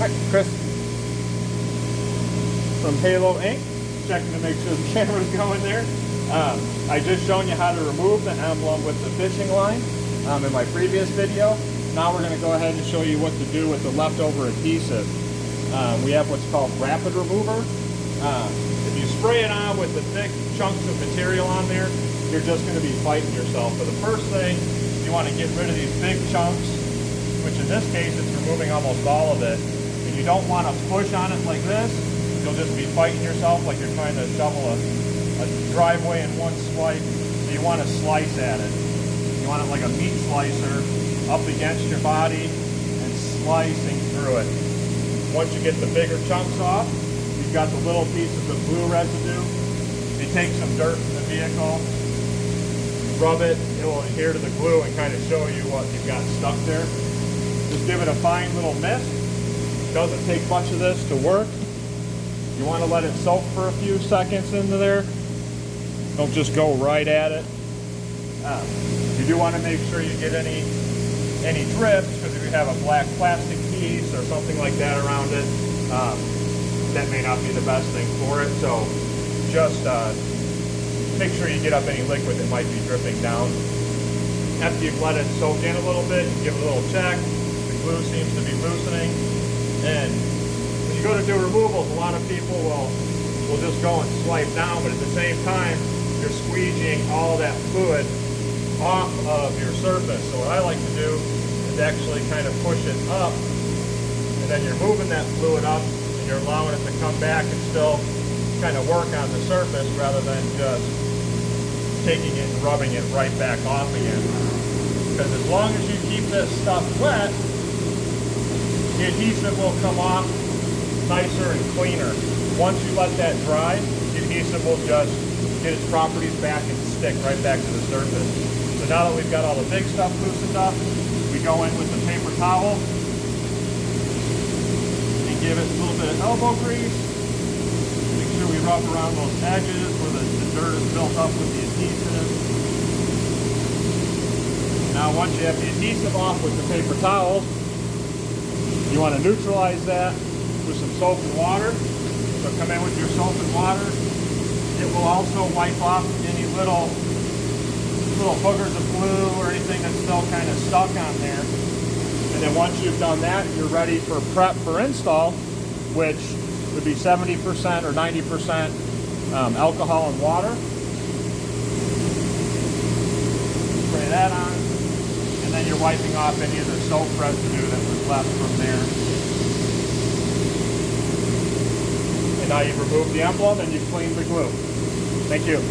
Hi, Chris from Halo Inc. Checking to make sure the camera's going there. I just shown you how to remove the emblem with the fishing line in my previous video. Now we're going to go ahead and show you what to do with the leftover adhesive. We have what's called rapid remover. If you spray it on with the thick chunks of material on there, you're just going to be fighting yourself. So the first thing, you want to get rid of these big chunks, which in this case it's removing almost all of it. And you don't want to push on it like this. You'll just be fighting yourself like you're trying to shovel a driveway in one swipe. So you want to slice at it. You want it like a meat slicer up against your body and slicing through it. Once you get the bigger chunks off, you've got the little pieces of glue residue. You take some dirt from the vehicle, rub it, it will adhere to the glue and kind of show you what you've got stuck there. Just give it a fine little mist. Doesn't take much of this to work. You want to let it soak for a few seconds into there. Don't just go right at it. You do want to make sure you get any drips, because if you have a black plastic piece or something like that around it, that may not be the best thing for it. So just make sure you get up any liquid that might be dripping down. After you've let it soak in a little bit, you give it a little check. The glue seems to be loosening. And when you go to do removals, a lot of people will just go and swipe down, but at the same time, you're squeegeeing all that fluid off of your surface. So what I like to do is actually kind of push it up, and then you're moving that fluid up, and you're allowing it to come back and still kind of work on the surface rather than just taking it and rubbing it right back off again. Because as long as you keep this stuff wet, the adhesive will come off nicer and cleaner. Once you let that dry, the adhesive will just get its properties back and stick right back to the surface. So now that we've got all the big stuff loosened up, we go in with the paper towel and give it a little bit of elbow grease. Make sure we rub around those edges where the dirt is built up with the adhesive. Now once you have the adhesive off with the paper towel, you want to neutralize that with some soap and water. So come in with your soap and water. It will also wipe off any little boogers of glue or anything that's still kind of stuck on there. And then once you've done that, you're ready for prep for install, which would be 70% or 90% alcohol and water. Spray that on, and then you're wiping off any of the soap residue that was left from there. And now you've removed the emblem and you've cleaned the glue. Thank you.